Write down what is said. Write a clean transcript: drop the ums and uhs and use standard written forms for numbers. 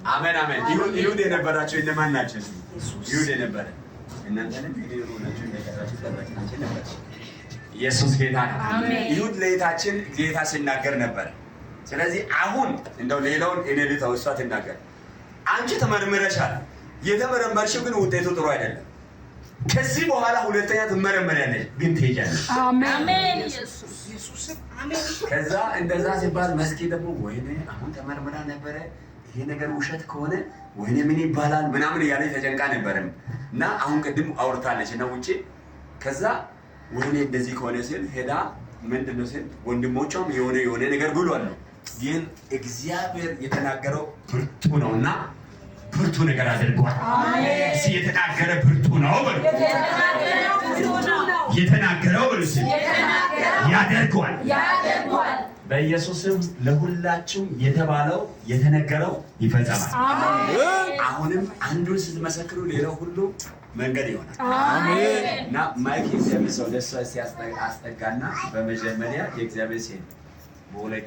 አሜን አሜን። ይሁድ የነበራቸው እነማን ናቸው? ይሁድ የነበረ እናንተንም ይሁድ ሆናችሁ እንደቀራችሁ ተባክናችሁ ነበር። ኢየሱስ ጌታ ነው። ይሁድ ለጌታችን ጌታ ሲናገር ነበር። ስለዚህ አሁን እንደው ሌላውን እኔ ልተውሷ ትናገር። አንቺ ተመርምረሻል። የተመረመርሽው ግን ውጤቱ ጥሩ አይደለም። ከዚህ በኋላ ሁለተኛ ትመረመሪያለሽ፣ ግን ትሄጃለሽ። አሜን ኢየሱስ አሜን። ከዛ እንደዛ ሲባል መስኪ ደግሞ ወይኔ አሁን ተመርምራ ነበረ፣ ይሄ ነገር ውሸት ከሆነ ወይኔ ምን ይባላል ምናምን እያለች ተጨንቃ ነበርም እና አሁን ቅድም አውርታለች እና ውጪ ከዛ ወይኔ እንደዚህ ከሆነ ሲል ሄዳ ምንድነው ሲል ወንድሞቿም የሆነ ነገር ብሏል። ግን እግዚአብሔር የተናገረው ብርቱ ነውና ብርቱ ነገር አድርጓል። አሜን። እሺ የተናገረ ብርቱ ነው ብሎ የተናገረው ብሎ ያደርጓል። በኢየሱስም ለሁላችሁ የተባለው የተነገረው ይፈጸማል። አሜን። አሁንም አንዱን ስትመሰክሩ ሌላው ሁሉ መንገድ ይሆናል። አሜን። እና ማይክ የእግዚአብሔር ሰው ለሷ ሲያስጠጋና በመጀመሪያ የእግዚአብሔር ሴት በሁለት